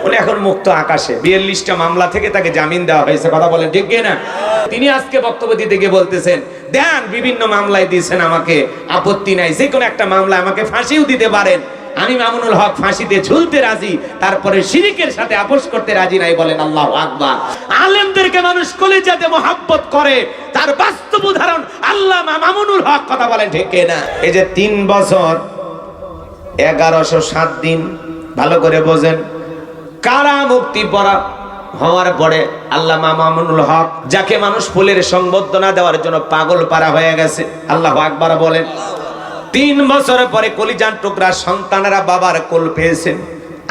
উনি এখন মুক্ত আকাশে। 42টা মামলা থেকে তাকে জামিন দেওয়া হয়েছে, কথা বলেন ঠিক কিনা? তিনি আজকে বক্তব্য দিতে গিয়ে বলতেছেন, দেন বিভিন্ন মামলায় দিয়েছেন আমাকে, আপত্তি নাই, যে কোনো একটা মামলায় আমাকে ফাঁসিও দিতে পারেন, আমি মামুনুল হক ফাঁসিতে ঝুলতে রাজি, তারপরে শিরিকের সাথে আপোষ করতে রাজি নাই। বলেন আল্লাহু আকবার। আলেমদেরকে মানুষ কলিজাতে মোহাব্বত করে, তার বাস্তব উদাহরণ আল্লামা মামুনুল হক, কথা বলেন ঠিক কিনা? এই যে 3 বছর 1107 দিন, ভালো করে বোঝেন, কারা মুক্তি পড়া হওয়ার পরে আল্লামা মামুনুল হক, যাকে মানুষ ফুলের সংবর্ধনা দেওয়ার জন্য পাগল পারা হয়ে গেছে, আল্লাহু আকবার বলেন। 3 বছর পরে কলিজার টুকরা সন্তানেরা বাবার কোল পেয়েছেন,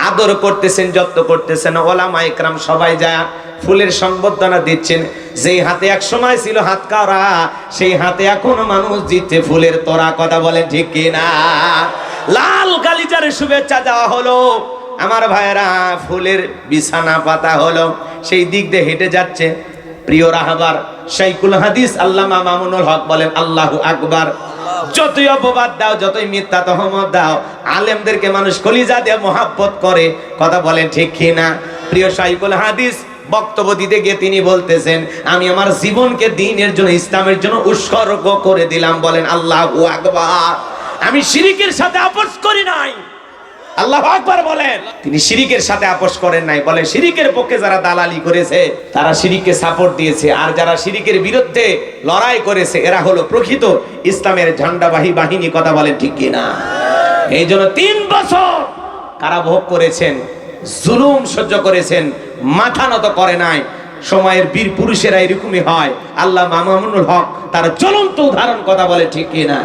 আদর করতেছেন, যত্ন করতেছেন, ওলামা ইকরাম সবাই যায় ফুলের সংবর্ধনা দিচ্ছেন। যেই হাতে এক সময় ছিল হাত কারা, সেই হাতে এখনো মানুষ দিচ্ছে ফুলের তোড়া, কথা বলেন ঠিক কিনা? লাল কালিজারের শুভেচ্ছা দেওয়া হলো, আমার ভাইয়েরা ফুলের বিছানা পাতা হলো, সেই দিক দিয়ে হেঁটে যাচ্ছে প্রিয় রাহবার শাইখুল হাদিস আল্লামা মামুনুল হক। বলেন আল্লাহু আকবার। যতই অপবাদ দাও, যতই মিথ্যা তহমত দাও, আলেমদেরকে মানুষ কলিজা দিয়ে মোহাব্বত করে, কথা বলেন ঠিক কিনা? প্রিয় শাইখুল হাদিস বক্তব্য দিতে গিয়ে তিনি বলতেছেন, আমি আমার জীবনকে দ্বীনের জন্য, ইসলামের জন্য উৎসর্গ করে দিলাম। বলেন আল্লাহু আকবার। আমি শিরিকের সাথে আপোষ করি নাই, আল্লাহু আকবার বলেন। তিনি শিরিকের সাথে আপোষ করেন নাই। বলে শিরিকের পক্ষে যারা দালালি করেছে, তারা শিরিককে সাপোর্ট দিয়েছে, আর যারা শিরিকের বিরুদ্ধে লড়াই করেছে, এরা হলো প্রকৃত ইসলামের ঝান্ডাবাহী বাহিনী, কথা বলেন ঠিক কিনা? এই জন্য 3 বছর কারাভোগ করেছেন, জুলুম সহ্য করেছেন, মাথা নত করে নাই। সময়ের বীর পুরুষেরা এরকমই হয়। আল্লামা মামুনুল হক তার জ্বলন্ত উদাহরণ, কথা বলে ঠিক কিনা?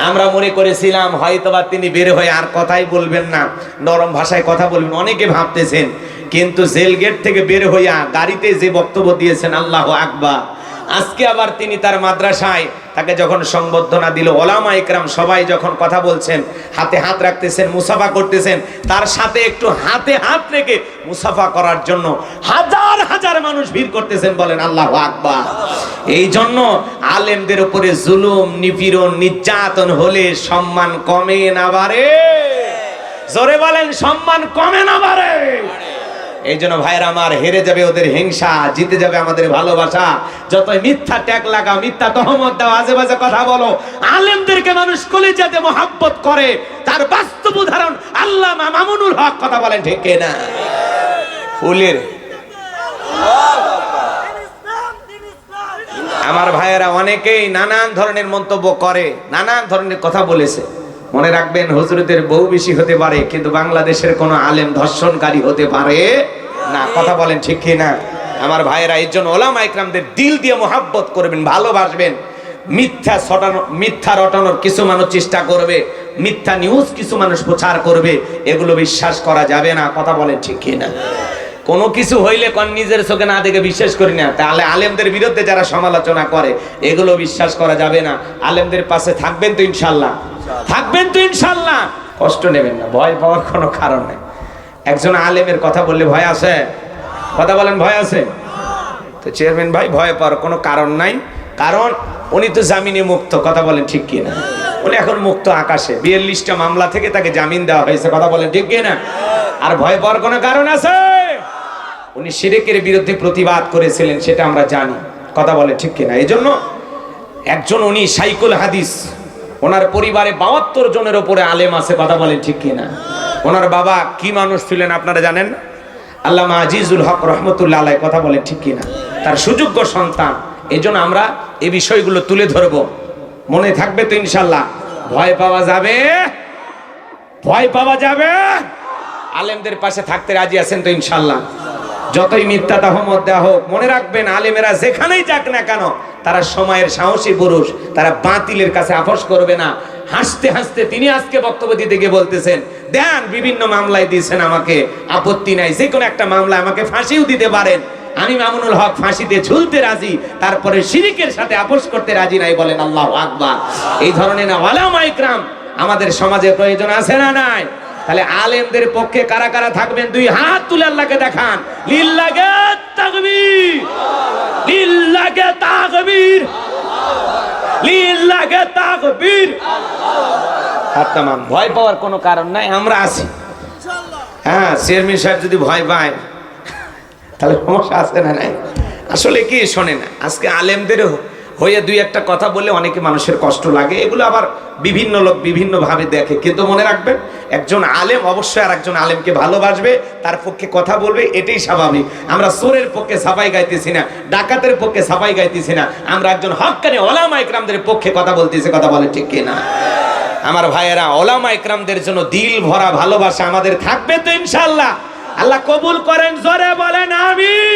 আমরা মনে করেছিলাম হয়তোবা তিনি বের হয়ে আর কথাই বলবেন না, নরম ভাষায় কথা বলবেন, অনেকে ভাবতেছেন, কিন্তু জেল গেট থেকে বের হইয়া গাড়িতে যে বক্তব্য দিয়েছেন, আল্লাহু আকবার। আজকে আবার তিনি তার মাদ্রাসায় তাকে যখন সংবর্ধনা দিল, ওলামা ইকরাম সবাই যখন কথা বলছেন, হাতে হাত রাখতেছেন, মুসাফা করতেছেন, তার সাথে একটু হাতে হাত রেখে মুসাফা করার জন্য হাজার হাজার মানুষ ভিড় করতেছেন। বলেন আল্লাহু আকবার। এই জন্য আলেমদের উপরে জুলুম, নিপীড়ন, নির্যাতন হলে সম্মান কমে না বাড়ে? জোরে বলেন, সম্মান কমে না বাড়ে? এই জন্য ভাইরা আমার, হেরে যাবে ওদের হিংসা, জিতে যাবে আমাদের ভালোবাসা। যতই মিথ্যা ট্যাগ লাগাও, মিথ্যা তহমত দাও, আজে বাজে কথা বলো, আলেমদেরকে মানুষ কলিজাতে মোহাব্বত করে, তার বাস্তব উদাহরণ আল্লামা মামুনুল হক, কথা বলেন ঠিক কিনা? ফুলের আমার ভাইয়েরা অনেকেই নানান ধরনের মন্তব্য করে, নানান ধরনের কথা বলেছে। মনে রাখবেন, হুজুরদের বউ বেশি হতে পারে, কিন্তু বাংলাদেশের কোন আলেম ধর্ষণকারী হতে পারে না, কথা বলেন ঠিক কিনা? আমার ভাইয়েরা, এই জন্য ওলামা ইকরামদের দিল দিয়ে মোহাব্বত করবেন, ভালোবাসবেন। মিথ্যা রটানোর কিছু মানুষ চেষ্টা করবে, মিথ্যা নিউজ কিছু মানুষ প্রচার করবে, এগুলো বিশ্বাস করা যাবে না, কথা বলেন ঠিক কিনা? কোনো কিছু হইলে কোন নিজের চোখে না দেখে বিশ্বাস করি না, তাহলে আলেমদের বিরুদ্ধে যারা সমালোচনা করে, এগুলো বিশ্বাস করা যাবে না। আলেমদের পাশে থাকবেন তো ইনশাল্লাহ? থাকবেন তো ইনশাল্লাহ? কষ্ট নেবেন না, ভয় পাওয়ার কোনো কারণ নেই। একজন আলেমের কথা বললে ভয় আছে? কথা বলেন, ভয় আছে? তো চেয়ারম্যান ভাই, ভয় পাওয়ার কোনো কারণ নাই, কারণ উনি তো জামিনে মুক্ত, কথা বলেন ঠিক কিনা? উনি এখন মুক্ত আকাশে। 42টা মামলা থেকে তাকে জামিন দেওয়া হয়েছে, কথা বলেন ঠিক কিনা? আর ভয় পাওয়ার কোনো কারণ আছে? উনি শিরকের বিরুদ্ধে প্রতিবাদ করেছিলেন, সেটা আমরা জানি, কথা বলে ঠিক কিনা? এই জন্য একজন উনি শাইখুল হাদিস, ওনার পরিবারে 72 জনের উপরে আলেম আছে, কথা বলেন ঠিক কিনা? ওনার বাবা কি মানুষ ছিলেন আপনারা জানেন? আল্লামা আজিজুল হক রহমতুল্লাহ আলাইহি, কথা বলেন ঠিক কিনা? তার সুযোগ্য সন্তান। এই জন্য আমরা এই বিষয়গুলো তুলে ধরব, মনে থাকবে তো ইনশাল্লাহ? ভয় পাওয়া যাবে? ভয় পাওয়া যাবে? আলেমদের পাশে থাকতে রাজি আছেন তো ইনশাল্লাহ? যতই মিথ্যা তহমত দেওয়া হোক, মনে রাখবেন, আলেমেরা যেখানেই যাক না কেন, তারা সময়ের সাহসী পুরুষ, তারা বাতিলের কাছে আপোষ করবে না। হাসতে হাসতে তিনি আজকে বক্তব্য দিতে গিয়ে বলতেছেন, দেন বিভিন্ন মামলায় দিয়েছেন আমাকে, আপত্তি নাই, যে কোনো একটা মামলায় আমাকে ফাঁসিও দিতে পারেন, আমি মামুনুল হক ফাঁসিতে ঝুলতে রাজি, তারপরে শিরিকের সাথে আপোষ করতে রাজি নাই। বলেন আল্লাহু আকবার। এই ধরনের ওলামা ইকরাম আমাদের সমাজে প্রয়োজন আছে না নাই? তাহলে আলেমদের পক্ষে কারা কারা থাকবেন? 2 হাত তুলে আল্লাহকে দেখান। লিল্লাহে তাকবীর, লিল্লাহে তাকবীর, লিল্লাহে তাকবীর। হাত নামান। ভয় পাওয়ার কোনো কারণ নাই, আমরা আছি। হ্যাঁ, চেয়ারম্যান সাহেব যদি ভয় পায় তাহলে সমস্যা আছে না? নাই। আসলে কি শোনে না, আজকে আলেমদের হয়ে দুই একটা কথা বলে অনেকে মানুষের কষ্ট লাগে, এগুলো আবার বিভিন্ন লোক বিভিন্ন ভাবে দেখে। কিন্তু মনে রাখবেন, একজন আলেম অবশ্যই আর একজন আলেমকে ভালোবাসবে, তার পক্ষে কথা বলবে, এটাই স্বাভাবিক। আমরা চোরের পক্ষে সাফাই গাইতেছি না, ডাকাতের পক্ষে সাফাই গাইতেছি না, আমরা একজন হক্কানি ওলামা ইকরামদের পক্ষে কথা বলতেছি। কথা বলে ঠিক কিনা? আমার ভাইয়েরা, ওলামা ইকরামদের জন্য দিল ভরা ভালোবাসা আমাদের থাকবে তো ইনশাআল্লাহ। আল্লাহ কবুল করেন, জোরে বলেন আমিন।